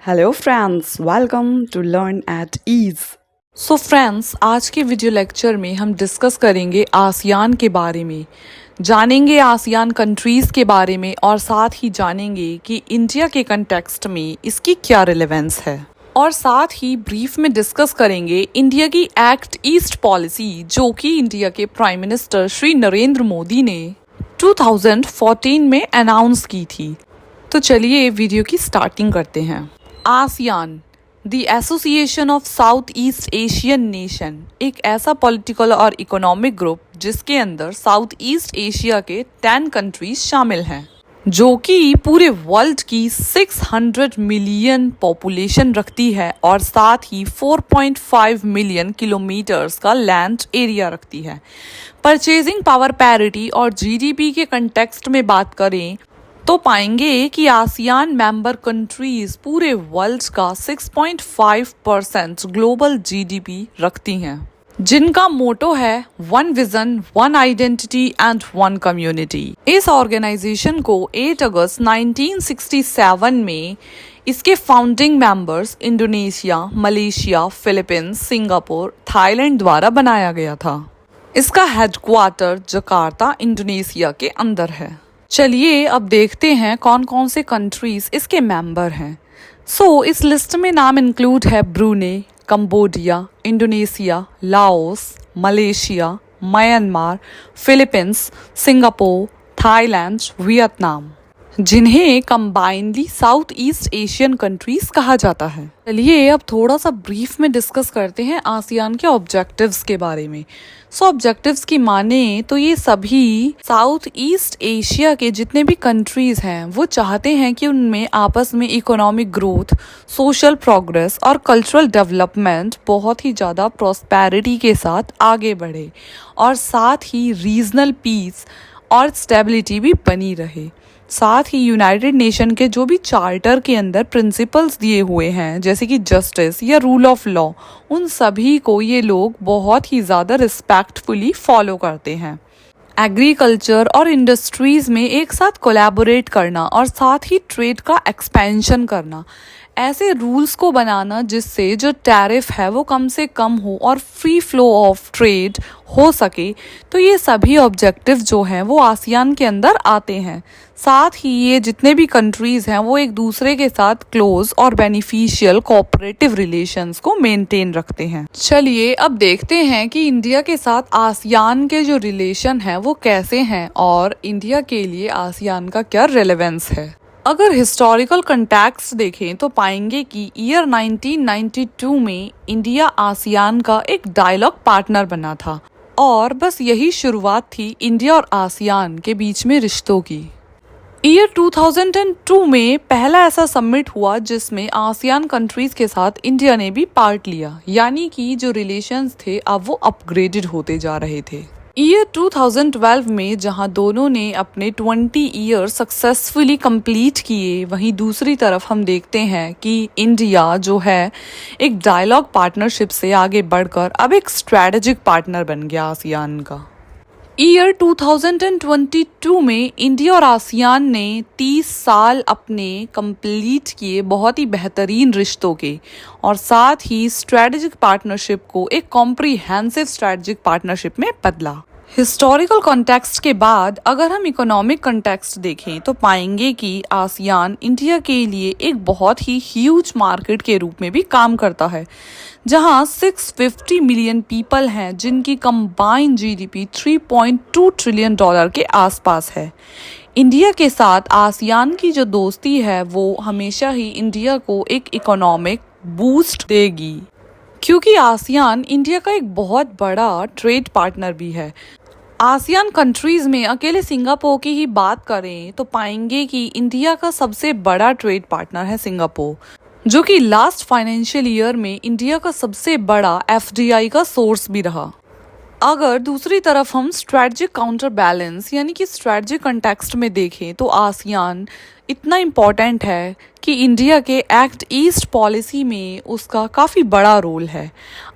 Hello friends, welcome to Learn at Ease. So friends, आज के video lecture में हम डिस्कस करेंगे आसियान के बारे में, जानेंगे आसियान कंट्रीज़ के बारे में और साथ ही जानेंगे कि इंडिया के कंटेक्स्ट में इसकी क्या रिलेवेंस है। और साथ ही ब्रीफ में डिस्कस करेंगे इंडिया की एक्ट ईस्ट पॉलिसी, जो कि इंडिया के प्राइम मिनिस्टर श्री नरेंद्र मोदी ने 2014 में अनाउंस की थी। तो चलिए वीडियो की स्टार्टिंग करते हैं। ASEAN, the association of south east Asian nation, एक ऐसा पॉलिटिकल और इकोनॉमिक ग्रुप जिसके अंदर साउथ ईस्ट एशिया के 10 कंट्रीज शामिल हैं, जो कि पूरे वर्ल्ड की 600 मिलियन पॉपुलेशन रखती है और साथ ही 4.5 मिलियन किलोमीटर्स का लैंड एरिया रखती है। परचेजिंग पावर पैरिटी और जीडीपी के कंटेक्स्ट में बात करें तो पाएंगे कि आसियान मेंबर कंट्रीज पूरे वर्ल्ड का 6.5% ग्लोबल जीडीपी रखती हैं, जिनका मोटो है one vision, one identity and one community. इस ऑर्गेनाइजेशन को 8 अगस्त 1967 में इसके founding members Indonesia, Malaysia, Philippines, Singapore, Thailand द्वारा बनाया गया था। इसका हेडक्वार्टर जकार्ता, इंडोनेशिया के अंदर है। चलिए अब देखते हैं कौन कौन से कंट्रीज इसके मेंबर हैं। इस लिस्ट में नाम इंक्लूड है Brunei, Cambodia, Indonesia, Laos, Malaysia, Myanmar, Philippines, Singapore, Thailand, Vietnam, जिन्हें combinedly south east Asian countries कहा जाता है। चलिए अब थोड़ा सा ब्रीफ में डिस्कस करते हैं आसियान के ऑब्जेक्टिव्स के बारे में। ऑब्जेक्टिव्स की माने तो ये सभी साउथ ईस्ट एशिया के जितने भी कंट्रीज हैं वो चाहते हैं कि उनमें आपस में इकोनॉमिक ग्रोथ, सोशल प्रोग्रेस और कल्चरल डेवलपमेंट बहुत ही ज़्यादा प्रॉस्पेरिटी के साथ आगे बढ़े और साथ ही रीजनल पीस और स्टेबिलिटी भी बनी रहे। साथ ही यूनाइटेड नेशन के जो भी चार्टर के अंदर प्रिंसिपल्स दिए हुए हैं, जैसे कि जस्टिस या रूल ऑफ लॉ, उन सभी को ये लोग बहुत ही ज़्यादा रिस्पेक्टफुली फॉलो करते हैं। एग्रीकल्चर और इंडस्ट्रीज़ में एक साथ कोलैबोरेट करना और साथ ही ट्रेड का एक्सपेंशन करना, ऐसे रूल्स को बनाना जिससे जो टैरिफ है वो कम से कम हो और फ्री फ्लो ऑफ ट्रेड हो सके। तो ये सभी ऑब्जेक्टिव जो हैं वो आसियान के अंदर आते हैं। साथ ही ये जितने भी कंट्रीज़ हैं वो एक दूसरे के साथ क्लोज और बेनिफिशियल कोऑपरेटिव रिलेशंस को मेंटेन रखते हैं। चलिए अब देखते हैं कि इंडिया के साथ आसियान के जो रिलेशन हैं वो कैसे हैं और इंडिया के लिए आसियान का क्या रेलेवेंस है। अगर हिस्टोरिकल कंटेक्स्ट देखें तो पाएंगे कि ईयर 1992 में इंडिया आसियान का एक डायलॉग पार्टनर बना था और बस यही शुरुआत थी इंडिया और आसियान के बीच में रिश्तों की। ईयर 2002 में पहला ऐसा समिट हुआ जिसमें आसियान कंट्रीज के साथ इंडिया ने भी पार्ट लिया, यानी कि जो रिलेशंस थे अब वो अपग्रेडेड होते जा रहे थे। ईयर 2012 में जहां दोनों ने अपने 20 ईयर सक्सेसफुली कंप्लीट किए, वहीं दूसरी तरफ हम देखते हैं कि इंडिया जो है एक डायलॉग पार्टनरशिप से आगे बढ़कर अब एक स्ट्रेटेजिक पार्टनर बन गया आसियान का। ईयर 2022 में इंडिया और आसियान ने 30 साल अपने कंप्लीट किए बहुत ही बेहतरीन रिश्तों के और साथ ही स्ट्रेटेजिक पार्टनरशिप को एक कॉम्प्रिहेंसिव स्ट्रेटेजिक पार्टनरशिप में बदला। हिस्टोरिकल कॉन्टेक्स्ट के बाद अगर हम इकोनॉमिक कॉन्टेक्स्ट देखें तो पाएंगे कि आसियान इंडिया के लिए एक बहुत ही ह्यूज मार्केट के रूप में भी काम करता है, जहां 650 मिलियन पीपल हैं जिनकी कंबाइंड जीडीपी 3.2 ट्रिलियन डॉलर के आसपास है। इंडिया के साथ आसियान की जो दोस्ती है वो हमेशा ही इंडिया को एक इकोनॉमिक बूस्ट देगी, क्योंकि आसियान इंडिया का एक बहुत बड़ा ट्रेड पार्टनर भी है। आसियान कंट्रीज में अकेले सिंगापुर की ही बात करें तो पाएंगे कि इंडिया का सबसे बड़ा ट्रेड पार्टनर है सिंगापुर, जो कि लास्ट फाइनेंशियल ईयर में इंडिया का सबसे बड़ा एफडीआई का सोर्स भी रहा। अगर दूसरी तरफ हम स्ट्रेटजिक काउंटर बैलेंस यानी कि स्ट्रेटजिक कंटेक्स्ट में देखें तो आसियान इतना इम्पॉर्टेंट है कि इंडिया के एक्ट ईस्ट पॉलिसी में उसका काफ़ी बड़ा रोल है।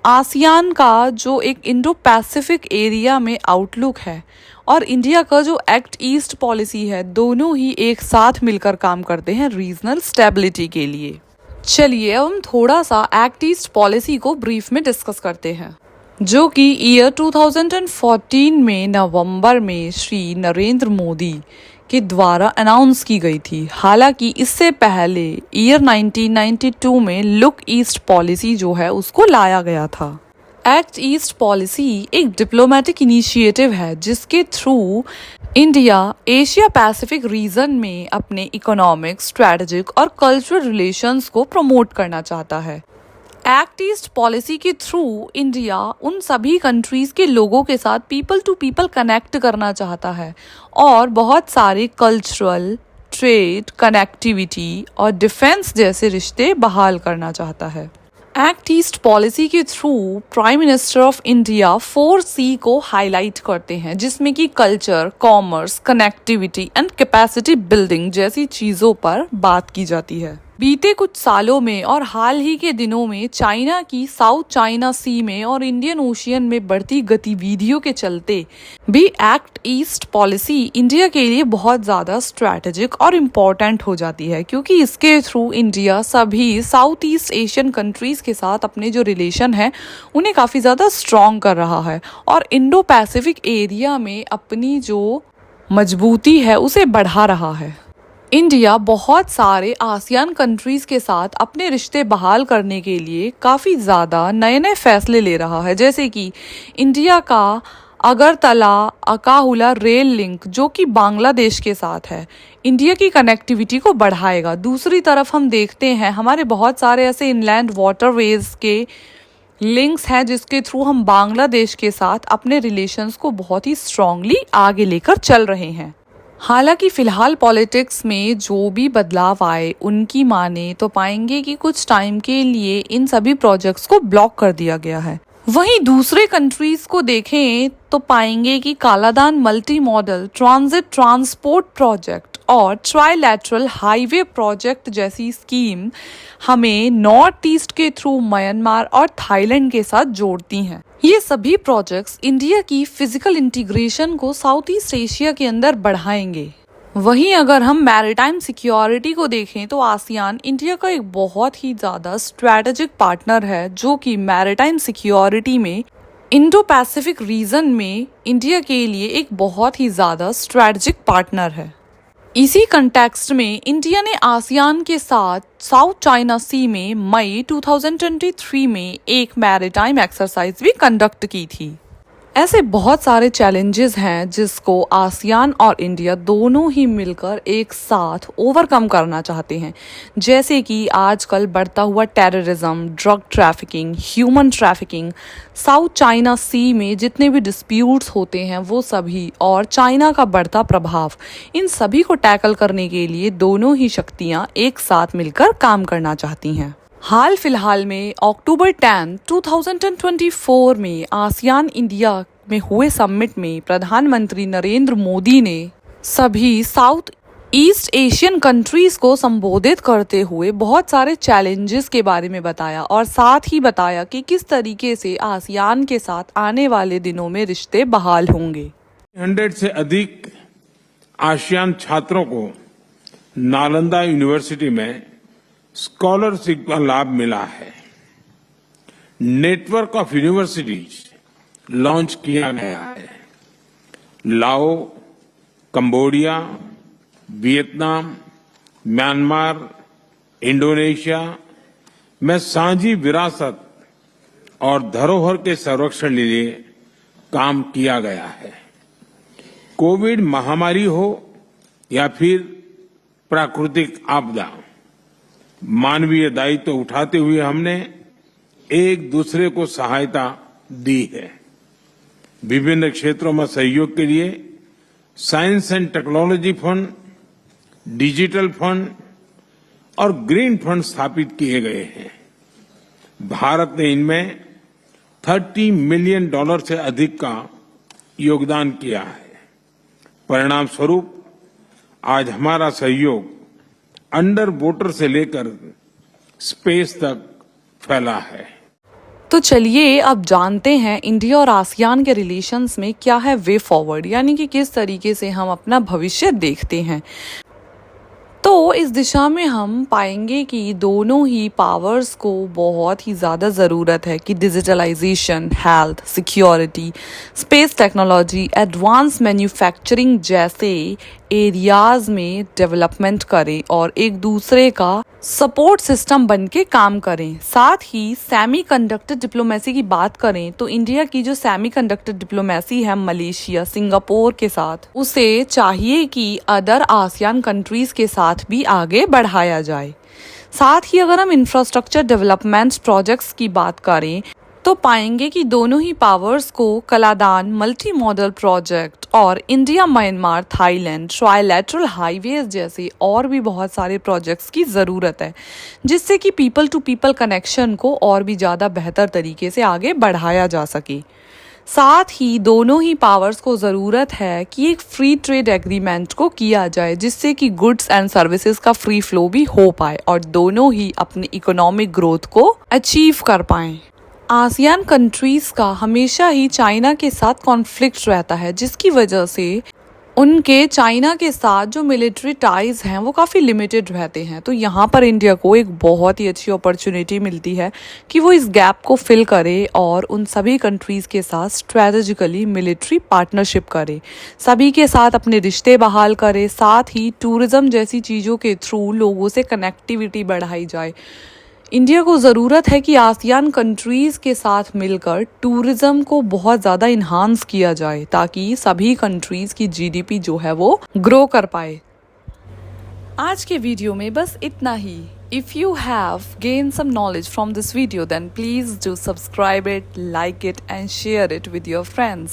आसियान का जो एक इंडो पैसिफिक एरिया में आउटलुक है और इंडिया का जो एक्ट ईस्ट पॉलिसी है, दोनों ही एक साथ मिलकर काम करते हैं रीजनल स्टेबिलिटी के लिए। चलिए अब हम थोड़ा सा एक्ट ईस्ट पॉलिसी को ब्रीफ में डिस्कस करते हैं, जो कि ईयर 2014 में नवंबर में श्री नरेंद्र मोदी के द्वारा अनाउंस की गई थी। हालांकि इससे पहले ईयर 1992 में लुक ईस्ट पॉलिसी जो है उसको लाया गया था। एक्ट ईस्ट पॉलिसी एक डिप्लोमेटिक इनिशिएटिव है जिसके through India Asia Pacific region में अपने इकोनॉमिक, स्ट्रेटेजिक और कल्चरल रिलेशंस को प्रमोट करना चाहता है। एक्ट ईस्ट पॉलिसी के थ्रू इंडिया उन सभी कंट्रीज के लोगों के साथ पीपल टू पीपल कनेक्ट करना चाहता है और बहुत सारे कल्चरल, ट्रेड, कनेक्टिविटी और डिफेंस जैसे रिश्ते बहाल करना चाहता है। एक्ट ईस्ट पॉलिसी के through prime minister of India 4C को हाईलाइट करते हैं, जिसमें कि culture, commerce, connectivity and capacity building जैसी चीज़ों पर बात की जाती है। बीते कुछ सालों में और हाल ही के दिनों में चाइना की साउथ चाइना सी में और इंडियन ओशियन में बढ़ती गतिविधियों के चलते भी एक्ट ईस्ट पॉलिसी इंडिया के लिए बहुत ज़्यादा स्ट्रैटेजिक और इम्पॉर्टेंट हो जाती है, क्योंकि इसके थ्रू इंडिया सभी साउथ ईस्ट एशियन कंट्रीज़ के साथ अपने जो रिलेशन है उन्हें काफ़ी ज़्यादा स्ट्रॉन्ग कर रहा है और इंडो पैसिफिक एरिया में अपनी जो मजबूती है उसे बढ़ा रहा है। इंडिया बहुत सारे आसियान कंट्रीज़ के साथ अपने रिश्ते बहाल करने के लिए काफ़ी ज़्यादा नए नए फैसले ले रहा है, जैसे कि इंडिया का अगरतला अकाहुला रेल लिंक जो कि बांग्लादेश के साथ है, इंडिया की कनेक्टिविटी को बढ़ाएगा। दूसरी तरफ हम देखते हैं हमारे बहुत सारे ऐसे इनलैंड वाटरवेज के लिंक्स हैं जिसके थ्रू हम बांग्लादेश के साथ अपने रिलेशंस को बहुत ही स्ट्रांगली आगे लेकर चल रहे हैं। हालांकि फिलहाल पॉलिटिक्स में जो भी बदलाव आए उनकी माने तो पाएंगे कि कुछ टाइम के लिए इन सभी प्रोजेक्ट्स को ब्लॉक कर दिया गया है। वहीं दूसरे कंट्रीज को देखें तो पाएंगे कि Kaladan multi modal transit transport project और ट्राइलैटरल हाईवे प्रोजेक्ट जैसी स्कीम हमें नॉर्थ ईस्ट के थ्रू म्यांमार और थाईलैंड के साथ जोड़ती हैं। ये सभी प्रोजेक्ट्स इंडिया की फिजिकल इंटीग्रेशन को साउथ ईस्ट एशिया के अंदर बढ़ाएंगे। वहीं अगर हम मैरीटाइम सिक्योरिटी को देखें तो आसियान इंडिया का एक बहुत ही ज़्यादा स्ट्रैटेजिक पार्टनर है, जो कि मैरीटाइम सिक्योरिटी में इंडो पैसिफिक रीजन में इंडिया के लिए एक बहुत ही ज़्यादा स्ट्रैटेजिक पार्टनर है। इसी कंटेक्स्ट में इंडिया ने आसियान के साथ साउथ चाइना सी में मई 2023 में एक मैरीटाइम एक्सरसाइज भी कंडक्ट की थी। ऐसे बहुत सारे चैलेंजेस हैं जिसको आसियान और इंडिया दोनों ही मिलकर एक साथ ओवरकम करना चाहते हैं, जैसे कि आजकल बढ़ता हुआ terrorism, drug trafficking, human trafficking, South China Sea में जितने भी डिस्प्यूट्स होते हैं वो सभी, और चाइना का बढ़ता प्रभाव, इन सभी को टैकल करने के लिए दोनों ही शक्तियाँ एक साथ मिलकर काम करना चाहती हैं। हाल फिलहाल में अक्टूबर 10, 2024 में आसियान इंडिया में हुए समिट में प्रधानमंत्री नरेंद्र मोदी ने सभी साउथ ईस्ट एशियन कंट्रीज को संबोधित करते हुए बहुत सारे चैलेंजेस के बारे में बताया और साथ ही बताया कि किस तरीके से आसियान के साथ आने वाले दिनों में रिश्ते बहाल होंगे। 100 से अधिक आसियान छात्रों को नालंदा यूनिवर्सिटी में स्कॉलरशिप का लाभ मिला है। नेटवर्क ऑफ यूनिवर्सिटीज लॉन्च किया गया है। लाओ, कंबोडिया, वियतनाम, म्यांमार, इंडोनेशिया में साझी विरासत और धरोहर के संरक्षण के लिए काम किया गया है। कोविड महामारी हो या फिर प्राकृतिक आपदा, मानवीय दायित्व उठाते हुए हमने एक दूसरे को सहायता दी है। विभिन्न क्षेत्रों में सहयोग के लिए science and technology fund, digital fund और ग्रीन फंड स्थापित किए गए हैं। भारत ने इनमें $30 मिलियन से अधिक का योगदान किया है। परिणाम स्वरूप आज हमारा सहयोग अंडर वाटर से लेकर स्पेस तक फैला है। तो चलिए अब जानते हैं इंडिया और आसियान के रिलेशंस में क्या है वे फॉरवर्ड, यानी कि किस तरीके से हम अपना भविष्य देखते हैं। तो इस दिशा में हम पाएंगे कि दोनों ही पावर्स को बहुत ही ज़्यादा ज़रूरत है कि digitalisation, health, security, space technology, advance manufacturing जैसे एरियाज में डेवलपमेंट करें और एक दूसरे का सपोर्ट सिस्टम बन के काम करें। साथ ही सेमीकंडक्टर डिप्लोमेसी की बात करें तो इंडिया की जो सेमीकंडक्टर डिप्लोमेसी है मलेशिया, सिंगापुर के साथ, उसे चाहिए कि अदर आसियान कंट्रीज के साथ भी आगे बढ़ाया जाए। साथ ही अगर हम इंफ्रास्ट्रक्चर डेवलपमेंट प्रोजेक्ट्स की बात करें तो पाएंगे कि दोनों ही पावर्स को कलादान मल्टी मॉडल प्रोजेक्ट और India, Myanmar, Thailand, trilateral highways जैसे और भी बहुत सारे प्रोजेक्ट्स की ज़रूरत है, जिससे कि पीपल टू पीपल कनेक्शन को और भी ज़्यादा बेहतर तरीके से आगे बढ़ाया जा सके। साथ ही दोनों ही पावर्स को ज़रूरत है कि एक फ्री ट्रेड एग्रीमेंट को किया जाए, जिससे कि गुड्स एंड सर्विसेज का फ्री फ्लो भी हो पाए और दोनों ही अपनी इकोनॉमिक ग्रोथ को अचीव कर पाएं। आसियान कंट्रीज़ का हमेशा ही चाइना के साथ कॉन्फ्लिक्ट रहता है, जिसकी वजह से उनके चाइना के साथ जो मिलिट्री टाइज हैं वो काफ़ी लिमिटेड रहते हैं। तो यहाँ पर इंडिया को एक बहुत ही अच्छी अपॉर्चुनिटी मिलती है कि वो इस गैप को फिल करे और उन सभी कंट्रीज़ के साथ स्ट्रेटेजिकली मिलिट्री पार्टनरशिप करे, सभी के साथ अपने रिश्ते बहाल करे, साथ ही टूरिज़्म जैसी चीज़ों के थ्रू लोगों से कनेक्टिविटी बढ़ाई जाए। इंडिया को ज़रूरत है कि आसियान कंट्रीज़ के साथ मिलकर टूरिज़्म को बहुत ज़्यादा इन्हांस किया जाए, ताकि सभी कंट्रीज़ की जीडीपी जो है वो ग्रो कर पाए। आज के वीडियो में बस इतना ही। If you have gain some knowledge from this video then please do subscribe it, like it and share it with your friends.